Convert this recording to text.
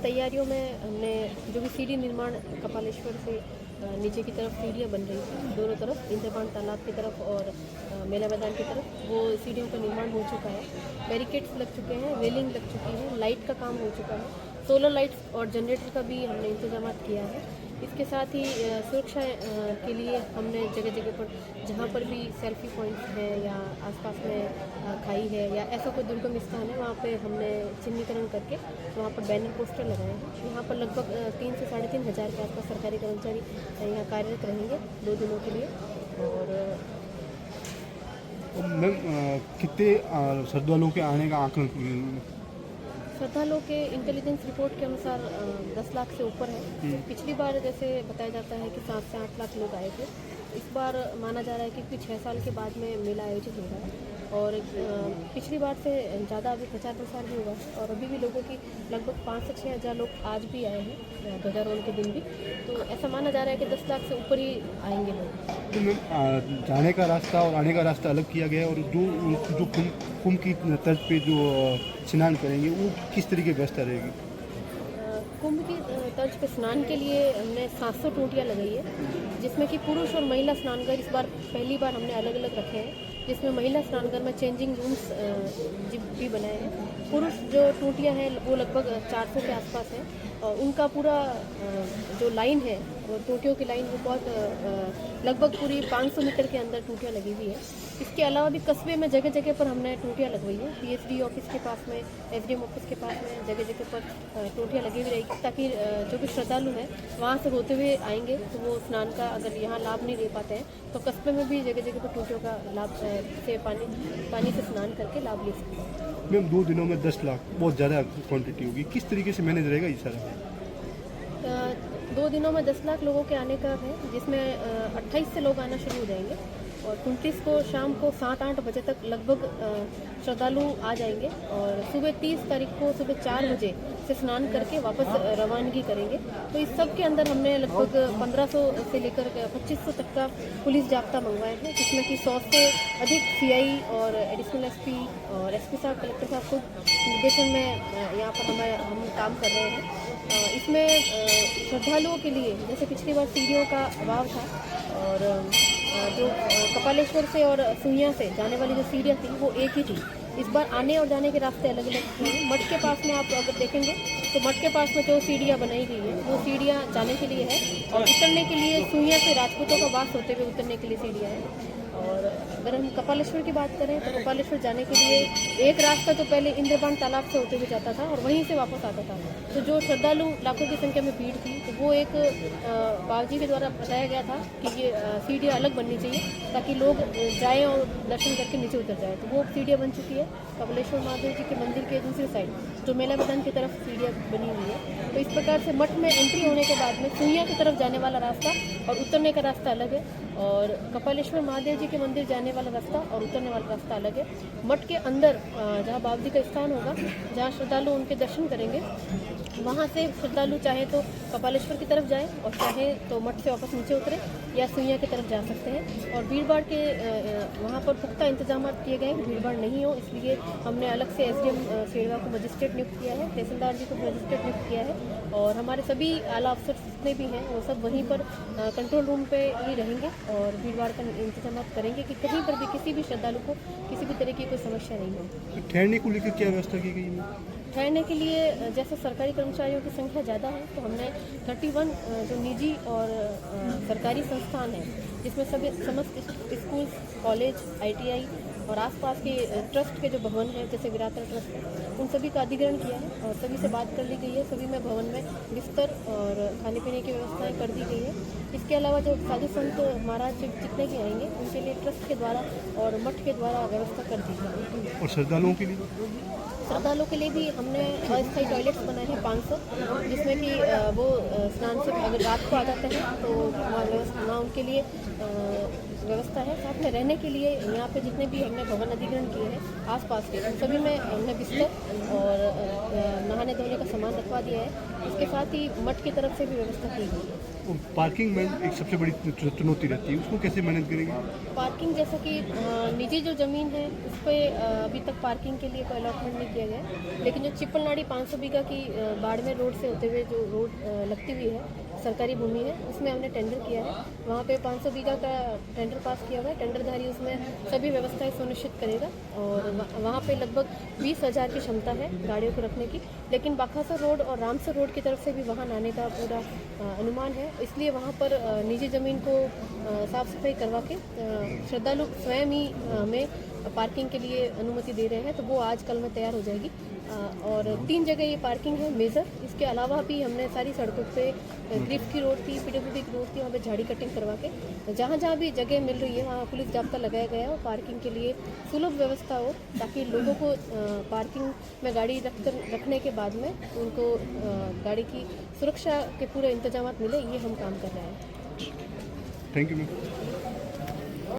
तैयारियों में हमने जो भी सीढ़ी निर्माण कपालेश्वर से नीचे की तरफ सीढ़ियाँ बन रही थी, दोनों तरफ इंद्रपान तालाब की तरफ और मेला मैदान की तरफ, वो सीढ़ियों का निर्माण हो चुका है। बैरिकेड्स लग चुके हैं, रेलिंग लग चुकी है, लाइट का काम हो चुका है, सोलर लाइट्स और जनरेटर का भी हमने इंतजाम किया है। इसके साथ ही सुरक्षा के लिए हमने जगह जगह पर जहाँ पर भी सेल्फी पॉइंट्स हैं या आसपास में खाई है या ऐसा कोई दुर्गम स्थान है, वहाँ पे हमने चिन्हीकरण करके वहाँ पर बैनर पोस्टर लगाए हैं। यहाँ पर लगभग 3 से 3.5 हज़ार के आसपास सरकारी कर्मचारी यहाँ कार्यरत रहेंगे 2 दिनों के लिए। और मैम कितने श्रद्धालुओं के आने का आंकलन? श्रद्धालुओं के इंटेलिजेंस रिपोर्ट के अनुसार 10 लाख से ऊपर है। पिछली बार जैसे बताया जाता है कि 7 से 8 लाख लोग आए थे। इस बार माना जा रहा है कि 6 साल के बाद में मेला आयोजित हो रहा है और पिछली बार से ज़्यादा अभी प्रचार प्रसार भी हुआ है और अभी भी लोगों की लगभग 5 से 6 हज़ार लोग आज भी आए हैं ध्वजारोहण के दिन भी। तो ऐसा माना जा रहा है कि 10 लाख से ऊपर ही आएंगे लोग। तो मैम जाने का रास्ता और आने का रास्ता अलग किया गया है और जो कुंभ की तर्ज पे जो स्नान करेंगे वो किस तरीके की व्यवस्था रहेगी? कुंभ की तर्ज पे स्नान के लिए हमने 700 टूटियाँ लगाई है, जिसमें कि पुरुष और महिला स्नानघर इस बार पहली बार हमने अलग अलग रखे हैं, जिसमें महिला स्नानघर में चेंजिंग रूम्स भी बनाए हैं। पुरुष जो टूटियाँ हैं वो लगभग 400 के आसपास हैं और उनका पूरा जो लाइन है वो टूटियों की लाइन वो बहुत लगभग पूरी 500 मीटर के अंदर टूटियाँ लगी हुई है। इसके अलावा भी कस्बे में जगह जगह पर हमने टूटियाँ लगवाई है। पीएचडी ऑफिस के पास में, एसडीएम ऑफिस के पास में जगह जगह पर टूटियाँ लगी हुई रहेगी, ताकि जो भी श्रद्धालु हैं वहाँ से होते हुए आएंगे तो वो स्नान का अगर यहाँ लाभ नहीं ले पाते हैं तो कस्बे में भी जगह जगह पर टूटियों का लाभ से पानी से स्नान करके लाभ ले सकते हैं। मैम 2 दिनों में 10 लाख बहुत ज़्यादा क्वांटिटी होगी, किस तरीके से मैनेज रहेगा ये सारा? 2 दिनों में 10 लाख लोगों के आने का है, जिसमें 28 से लोग आना शुरू हो जाएंगे और 29 को शाम को 7-8 बजे तक लगभग श्रद्धालु आ जाएंगे और सुबह 30 तारीख को सुबह 4 बजे से स्नान करके वापस रवानगी करेंगे। तो इस सब के अंदर हमने लगभग 1500 से लेकर 2500 तक का पुलिस जाब्ता मंगवाया है, जिसमें कि 100 से अधिक सीआई और एडिशनल एसपी और एसपी साहब, कलेक्टर साहब को निर्देशन में यहाँ पर हम काम कर रहे हैं। इसमें श्रद्धालुओं के लिए जैसे पिछली बार सीढ़ियों का अभाव था और जो कपालेश्वर से और सुइयाँ से जाने वाली जो सीढ़ियाँ थी वो एक ही थी। इस बार आने और जाने के रास्ते अलग अलग हैं। मठ के पास में आप अगर देखेंगे तो मठ के पास में जो सीढ़ियाँ बनाई गई है वो सीढ़ियाँ जाने के लिए है और उतरने के लिए सुइयाँ से राजपूतों का वास होते हुए उतरने के लिए सीढ़ियाँ हैं। और अगर हम कपालेश्वर की बात करें तो कपालेश्वर जाने के लिए एक रास्ता तो पहले इंद्रपान तालाब से होते हुए जाता था और वहीं से वापस आता था। तो जो श्रद्धालु लाखों की संख्या में भीड़ थी तो वो एक बाबूजी के द्वारा बताया गया था कि ये सीढ़ियाँ अलग बननी चाहिए ताकि लोग जाएं और दर्शन करके नीचे उतर जाए। तो वो सीढ़ियाँ बन चुकी है कपालेश्वर महादेव जी के मंदिर के दूसरी साइड जो मेला मैदान की तरफ सीढ़ियाँ बनी हुई है। तो इस प्रकार से मठ में एंट्री होने के बाद में सुइयाँ की तरफ जाने वाला रास्ता और उतरने का रास्ता अलग है और कपालेश्वर महादेव जी के मंदिर जाने वाला रास्ता और उतरने वाला रास्ता अलग है। मठ के अंदर जहाँ बाबू जी का स्थान होगा, जहाँ श्रद्धालु उनके दर्शन करेंगे, वहाँ से श्रद्धालु चाहे तो कपालेश्वर की तरफ जाए और चाहे तो मठ से वापस नीचे उतरे या सुइयाँ की तरफ जा सकते हैं। और भीड़-भाड़ के वहाँ पर पुख्ता इंतजाम किए गए हैं, भीड़-भाड़ नहीं हो इसलिए हमने अलग से एसडीएम सेड़वा को मजिस्ट्रेट नियुक्त किया है, तहसीलदार जी को मजिस्ट्रेट नियुक्त किया है और हमारे सभी आला अफसर जितने भी हैं वो सब वहीं पर कंट्रोल रूम पे ही रहेंगे और भीड़-भाड़ का इंतजाम करेंगे कि कहीं पर भी किसी भी श्रद्धालु को किसी भी तरह की कोई समस्या नहीं हो। ठहरने को लेकर क्या व्यवस्था की गई है? ठहरने के लिए जैसे सरकारी कर्मचारियों की संख्या ज़्यादा है तो हमने 31 जो निजी और सरकारी संस्थान हैं जिसमें सभी समस्त स्कूल, कॉलेज, आईटीआई और आसपास के ट्रस्ट के जो भवन हैं जैसे विरासत ट्रस्ट है उन सभी का अधिग्रहण किया है और सभी से बात कर ली गई है। सभी में भवन में बिस्तर और खाने पीने की व्यवस्थाएं कर दी गई है। इसके अलावा जो साधु संत महाराज जितने भी आएंगे उनके लिए ट्रस्ट के द्वारा और मठ के द्वारा व्यवस्था कर दी गई है। और श्रद्धालुओं के लिए? श्रद्धालुओं के लिए भी हमने अस्थायी टॉयलेट्स बनाए हैं 500, जिसमें कि वो स्नान से अगर रात को आ जाते हैं तो वहाँ उनके लिए व्यवस्था है। साथ में रहने के लिए यहाँ पे जितने भी हमने भवन अधिग्रहण किए हैं आसपास के, उन सभी में हमने बिस्तर और नहाने धोने का सामान रखवा दिया है। इसके साथ ही मठ की तरफ से भी व्यवस्था की गई है। और पार्किंग में एक सबसे बड़ी चुनौती रहती है, उसको कैसे मैनेज करेंगे? पार्किंग जैसा कि निजी जो ज़मीन है उस पर अभी तक पार्किंग के लिए कोई अलॉटमेंट नहीं किया गया है, लेकिन जो चिप्पलनाड़ी 500 बीघा की बाड़मेर रोड से होते हुए जो रोड लगती हुई है सरकारी भूमि है, उसमें हमने टेंडर किया है। वहाँ पे 500 बीघा का टेंडर पास किया हुआ है। टेंडरधारी उसमें सभी व्यवस्थाएं सुनिश्चित करेगा और वहाँ पे लगभग 20,000 की क्षमता है गाड़ियों को रखने की। लेकिन बाखासर रोड और रामसर रोड की तरफ से भी वाहन आने का पूरा अनुमान है, इसलिए वहाँ पर निजी ज़मीन को साफ़ सफाई करवा के श्रद्धालु स्वयं ही में पार्किंग के लिए अनुमति दे रहे हैं, तो वो आज कल में तैयार हो जाएगी। और 3 जगह ये पार्किंग है मेजर। इसके अलावा भी हमने सारी सड़कों पे ग्रिफ की रोड थी, पीडब्ल्यूडी की रोड थी, वहाँ पे झाड़ी कटिंग करवा के जहाँ जहाँ भी जगह मिल रही है वहाँ पुलिस जाब्ता लगाया गया है और पार्किंग के लिए सुलभ व्यवस्था हो, ताकि लोगों को पार्किंग में गाड़ी रखने के बाद में उनको गाड़ी की सुरक्षा के पूरे इंतजाम मिले। ये हम काम कर रहे हैं। Thank you ma'am.